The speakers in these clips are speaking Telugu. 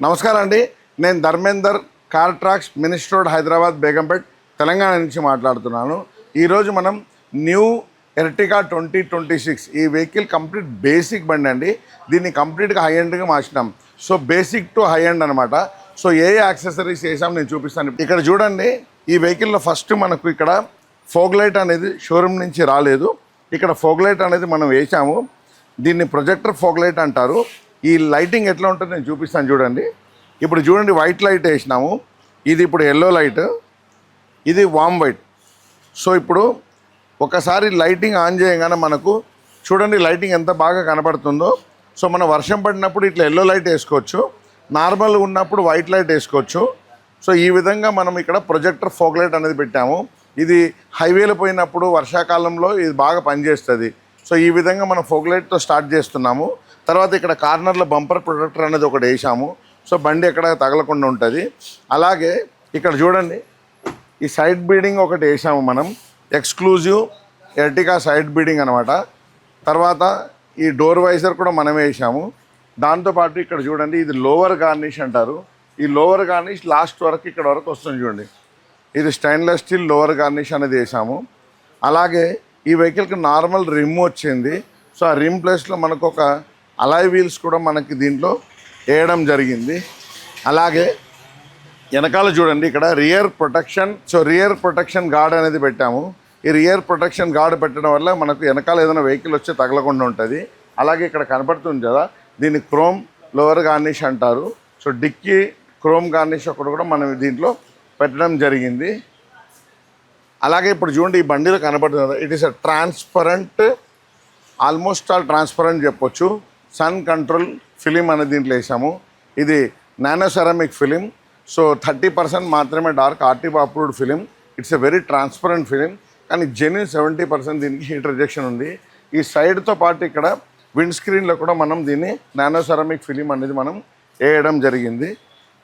నమస్కారం అండి. నేను Dharmender, car tracks, minister road, Hyderabad, Begumpet, Telangana నుంచి మాట్లాడుతున్నాను. ఈరోజు మనం న్యూ ఎర్టిగా 2026 ఈ వెహికల్ కంప్లీట్ బేసిక్ బండి అండి. దీన్ని కంప్లీట్గా హై ఎండ్గా మార్చినాం. So basic to high end అనమాట. సో ఏ యాక్సెసరీస్ వేసాం నేను చూపిస్తాను. ఇక్కడ చూడండి, ఈ వెహికల్లో ఫస్ట్ మనకు ఇక్కడ ఫోగ్ లైట్ అనేది షోరూమ్ నుంచి రాలేదు. ఇక్కడ ఫోగ్ లైట్ అనేది మనం వేసాము. దీన్ని ప్రొజెక్టర్ ఫోగ్ లైట్ అంటారు. ఈ లైటింగ్ ఎట్లా ఉంటుందో నేను చూపిస్తాను చూడండి. ఇప్పుడు చూడండి, వైట్ లైట్ వేసినాము. ఇది ఇప్పుడు ఎల్లో లైట్, ఇది వామ్ వైట్. సో ఇప్పుడు ఒకసారి లైటింగ్ ఆన్ చేయగానే మనకు చూడండి లైటింగ్ ఎంత బాగా కనబడుతుందో. సో మనం వర్షం పడినప్పుడు ఇట్లా ఎల్లో లైట్ వేసుకోవచ్చు, నార్మల్ ఉన్నప్పుడు వైట్ లైట్ వేసుకోవచ్చు. సో ఈ విధంగా మనం ఇక్కడ ప్రొజెక్టర్ ఫోగ్ లైట్ అనేది పెట్టాము. ఇది హైవేలో పోయినప్పుడు వర్షాకాలంలో ఇది బాగా పనిచేస్తుంది. సో ఈ విధంగా మనం ఫోగ్ లైట్తో స్టార్ట్ చేస్తున్నాము. తర్వాత ఇక్కడ కార్నర్లో బంపర్ ప్రొటెక్టర్ అనేది ఒకటి వేసాము. సో బండి ఎక్కడ తగలకుండా ఉంటుంది. అలాగే ఇక్కడ చూడండి, ఈ సైడ్ బీడింగ్ ఒకటి వేసాము మనం, ఎక్స్క్లూజివ్ ఎర్టిగా సైడ్ బీడింగ్ అనమాట. తర్వాత ఈ డోర్ వైజర్ కూడా మనమే వేసాము. దాంతోపాటు ఇక్కడ చూడండి, ఇది లోవర్ గార్నిష్ అంటారు. ఈ లోవర్ గార్నిష్ లాస్ట్ వరకు ఇక్కడ వరకు వస్తుంది చూడండి. ఇది స్టెయిన్లెస్ స్టీల్ లోవర్ గార్నిష్ అనేది వేసాము. అలాగే ఈ వెహికల్కి నార్మల్ రిమ్ వచ్చింది. సో ఆ రిమ్ ప్లేస్లో మనకు ఒక అలాయ్ వీల్స్ కూడా మనకి దీంట్లో వేయడం జరిగింది. అలాగే వెనకాల చూడండి, ఇక్కడ rear protection, so rear protection guard అనేది పెట్టాము. ఈ రియర్ ప్రొటెక్షన్ గార్డ్ పెట్టడం వల్ల మనకు వెనకాల ఏదైనా వెహికల్ వచ్చి తగలకుండా ఉంటుంది. అలాగే ఇక్కడ కనపడుతుంది కదా, దీన్ని క్రోమ్ లోవర్ గార్నిష్ అంటారు. సో డిక్కీ క్రోమ్ గార్నిష్ ఒకటి కూడా మనం దీంట్లో పెట్టడం జరిగింది. అలాగే ఇప్పుడు చూడండి, ఈ బండిలో కనపడుతుంది కదా, it is a transparent, almost all transparent చెప్పొచ్చు. సన్ కంట్రోల్ ఫిలిం అనేది దీంట్లో వేసాము. ఇది నానో సెరామిక్ ఫిలిం. సో 30% మాత్రమే dark, RTO approved film. It's a very transparent film. కానీ జెన్యూన్ 70% దీనికి హీట్ రిజెక్షన్ ఉంది. ఈ సైడ్తో పాటు ఇక్కడ విండ్ స్క్రీన్లో కూడా మనం దీన్ని నానో సెరామిక్ ఫిలిం అనేది మనం వేయడం జరిగింది.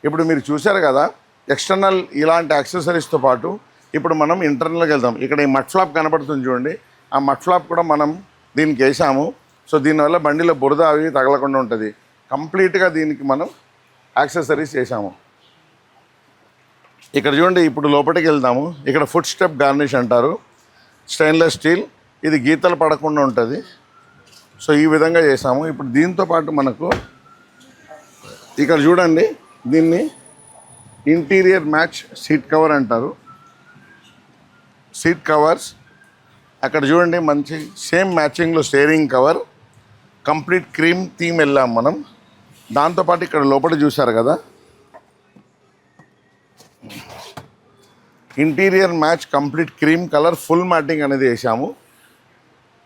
ఇప్పుడు మీరు చూశారు కదా, ఎక్స్టర్నల్ ఇలాంటి యాక్సెసరీస్తో పాటు ఇప్పుడు మనం ఇంటర్నల్కి వెళ్దాం. ఇక్కడ ఈ మడ్ ఫ్లాప్ కనపడుతుంది చూడండి, ఆ మడ్ ఫ్లాప్ కూడా మనం దీనికి వేసాము. సో దీనివల్ల బండిలో బురద అవి తగలకుండా ఉంటుంది. కంప్లీట్గా దీనికి మనం యాక్సెసరీస్ వేసాము. ఇక్కడ చూడండి, ఇప్పుడు లోపలికి వెళ్దాము. ఇక్కడ ఫుట్ స్టెప్ గార్నిష్ అంటారు, స్టెయిన్లెస్ స్టీల్. ఇది గీతలు పడకుండా ఉంటుంది. సో ఈ విధంగా చేసాము. ఇప్పుడు దీంతో పాటు మనకు ఇక్కడ చూడండి, దీన్ని ఇంటీరియర్ మ్యాచ్ సీట్ కవర్ అంటారు. సీట్ కవర్స్ అక్కడ చూడండి, మంచి సేమ్ మ్యాచింగ్లో steering cover, complete cream theme వెళ్ళాం మనం. దాంతోపాటు ఇక్కడ లోపల చూశారు కదా, interior match complete cream colour full matting అనేది వేసాము.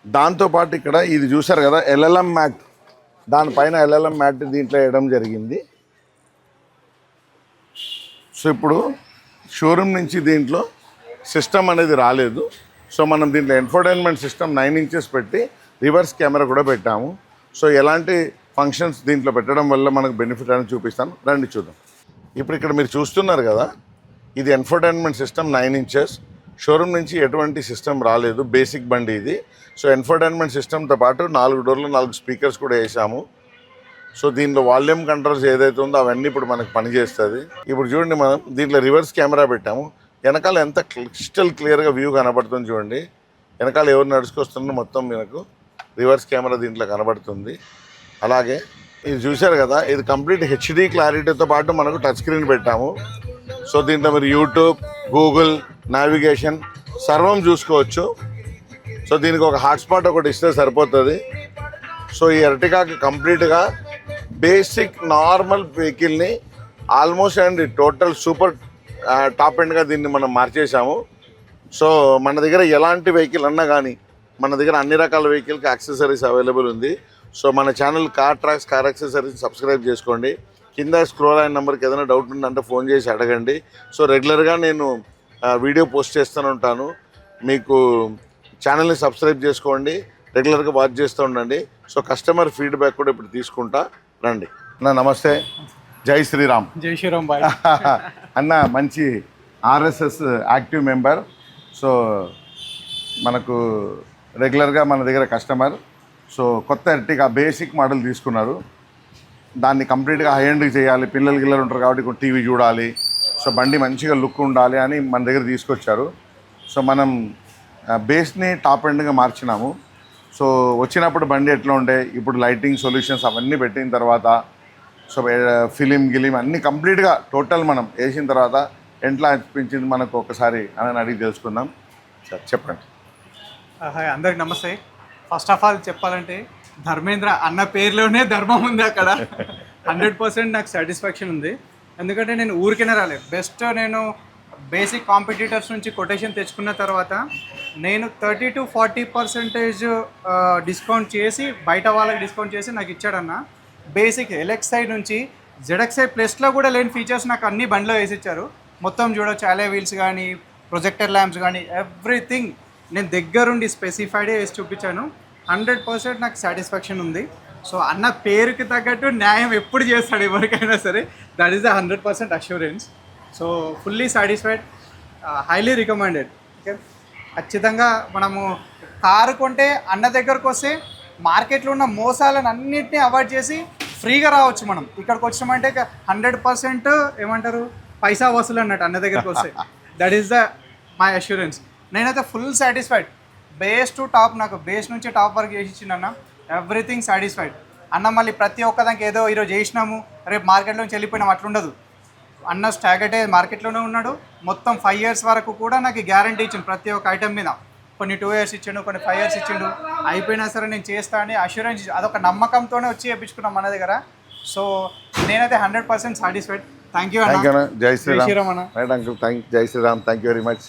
దాంతోపాటు ఇక్కడ ఇది చూశారు కదా, ఎల్ఎల్ఎం మ్యాట్, దానిపైన ఎల్ఎల్ఎం మ్యాట్ దీంట్లో వేయడం జరిగింది. సో ఇప్పుడు షోరూమ్ నుంచి దీంట్లో సిస్టమ్ అనేది రాలేదు. సో మనం దీంట్లో ఇన్ఫోటైన్మెంట్ సిస్టమ్ 9 inches పెట్టి రివర్స్ కెమెరా కూడా పెట్టాము. సో ఎలాంటి ఫంక్షన్స్ దీంట్లో పెట్టడం వల్ల మనకు బెనిఫిట్ అని చూపిస్తాను, రండి చూద్దాం. ఇప్పుడు ఇక్కడ మీరు చూస్తున్నారు కదా, ఇది ఇన్ఫోటైన్మెంట్ సిస్టమ్ 9 inches. షోరూమ్ నుంచి ఎటువంటి సిస్టమ్ రాలేదు, బేసిక్ బండి ఇది. సో ఇన్ఫోటైన్మెంట్ సిస్టమ్తో పాటు 4 డోర్లు 4 స్పీకర్స్ కూడా వేసాము. సో దీనిలో వాల్యూమ్ కంట్రోల్స్ ఏదైతే ఉందో అవన్నీ ఇప్పుడు మనకు పనిచేస్తుంది. ఇప్పుడు చూడండి, మనం దీంట్లో రివర్స్ కెమెరా పెట్టాము. వెనకాల ఎంత క్రిస్టల్ క్లియర్గా వ్యూ కనబడుతుంది చూడండి. వెనకాల ఎవరు నడుచుకొస్తుందో మొత్తం మనకు రివర్స్ కెమెరా దీంట్లో కనబడుతుంది. అలాగే ఇది చూశారు కదా, ఇది కంప్లీట్ హెచ్డి క్లారిటీతో పాటు మనకు టచ్ స్క్రీన్ పెట్టాము. సో దీంట్లో మీరు యూట్యూబ్, గూగుల్, నావిగేషన్ సర్వం చూసుకోవచ్చు. సో దీనికి ఒక హాట్స్పాట్ ఒకటి ఇస్తే సరిపోతుంది. సో ఈ ఎర్టిగాకి కంప్లీట్గా బేసిక్ నార్మల్ వెహికల్ని almost and total super top ఎండ్గా దీన్ని మనం మార్చేసాము. సో మన దగ్గర ఎలాంటి వెహికల్ అన్నా కానీ మన దగ్గర అన్ని రకాల వెహికల్కి యాక్సెసరీస్ అవైలబుల్ ఉంది. సో మన channel car tracks, car accessories subscribe చేసుకోండి. కింద స్క్రోల్ అయిన నెంబర్కి ఏదైనా డౌట్ ఉందంటే ఫోన్ చేసి అడగండి. సో రెగ్యులర్గా నేను వీడియో పోస్ట్ చేస్తూనే ఉంటాను. మీకు ఛానల్ని సబ్స్క్రైబ్ చేసుకోండి, రెగ్యులర్గా వాచ్ చేస్తూ ఉండండి. సో కస్టమర్ ఫీడ్బ్యాక్ కూడా ఇప్పుడు తీసుకుంటా, రండి. నమస్తే, జై శ్రీరామ్. జై శ్రీరామ్ బాయ్. అన్న మంచి ఆర్ఎస్ఎస్ యాక్టివ్ మెంబర్. సో మనకు రెగ్యులర్గా మన దగ్గర కస్టమర్. సో కొత్త ఎర్టిగా బేసిక్ మోడల్ తీసుకున్నారు. దాన్ని కంప్లీట్గా హై ఎండ్కి చేయాలి, పిల్లలు ఉంటారు కాబట్టి టీవీ చూడాలి, సో బండి మంచిగా లుక్ ఉండాలి అని మన దగ్గర తీసుకొచ్చారు. సో మనం బేస్ని టాప్ ఎండ్గా మార్చినాము. సో వచ్చినప్పుడు బండి ఎట్లా ఉండే, ఇప్పుడు లైటింగ్ సొల్యూషన్స్ అవన్నీ పెట్టిన తర్వాత సో ఫిలిం గిలిం అన్నీ కంప్లీట్గా టోటల్ మనం వేసిన తర్వాత ఎట్లా అనిపించింది మనకు ఒకసారి అని అడిగి తెలుసుకుందాం. సార్ చెప్పండి. హాయ్, అందరికి నమస్తే. ఫస్ట్ ఆఫ్ ఆల్ చెప్పాలంటే ధర్మేంద్ర అన్న పేరులోనే ధర్మం ఉంది అక్కడ. 100% నాకు సాటిస్ఫాక్షన్ ఉంది. ఎందుకంటే నేను ఊరికైనా రాలేదు. బెస్ట్ నేను బేసిక్ కాంపిటీటర్స్ నుంచి కొటేషన్ తెచ్చుకున్న తర్వాత నేను 30 to 40% డిస్కౌంట్ చేసి బయట వాళ్ళకి డిస్కౌంట్ చేసి నాకు ఇచ్చాడన్న. బేసిక్ ఎల్ఎక్స్ఐ నుంచి జెడ్ఎక్స్ఐ ప్లస్లో కూడా లేని ఫీచర్స్ నాకు అన్ని బండిలో వేసి ఇచ్చారు. మొత్తం చూడొచ్చు, అలే వీల్స్ కానీ ప్రొజెక్టర్ ల్యాంప్స్ కానీ ఎవ్రీథింగ్ నేను దగ్గరుండి స్పెసిఫైడే వేసి చూపించాను. 100% నాకు సాటిస్ఫాక్షన్ ఉంది. సో అన్న పేరుకి తగ్గట్టు న్యాయం ఎప్పుడు చేస్తాడు ఎవరికైనా సరే. That is the 100% assurance. So fully satisfied, highly recommended. Okay, ఖచ్చితంగా మనము కారు కొంటే అన్న దగ్గరకు వస్తే మార్కెట్లో ఉన్న మోసాలను అన్నింటినీ అవాయిడ్ చేసి ఫ్రీగా రావచ్చు. మనం ఇక్కడికి వచ్చినామంటే 100% ఏమంటారు, పైసా వసూలు అన్నట్టు అన్న దగ్గరకు వస్తే. That is the my assurance. నేనైతే full satisfied. Base to top, నాకు బేస్ నుంచి టాప్ వరకు చేసి ఇచ్చిండన్న. Everything satisfied. అన్న మళ్ళీ ప్రతి ఒక్కదానికి ఏదో ఈరోజు చేసినాము రేపు మార్కెట్లోంచి వెళ్ళిపోయినాం అట్లుండదు. అన్న స్టాగటే మార్కెట్లోనే ఉన్నాడు. మొత్తం 5 years వరకు కూడా నాకు గ్యారంటీ ఇచ్చిండు ప్రతి ఒక్క ఐటమ్ మీద. కొన్ని 2 years ఇచ్చిండు, కొన్ని 5 years ఇచ్చిండు. అయిపోయినా సరే నేను చేస్తా అని అష్యూరెన్స్, అదొక నమ్మకంతోనే వచ్చి చేయించుకున్నాం మన దగ్గర. సో నేనైతే 100% సాటిస్ఫైడ్. థ్యాంక్ యూ అన్న. జై శ్రీరామ్ అన్న. రైట్ అంకుల్, జై Shriram, thank you very much.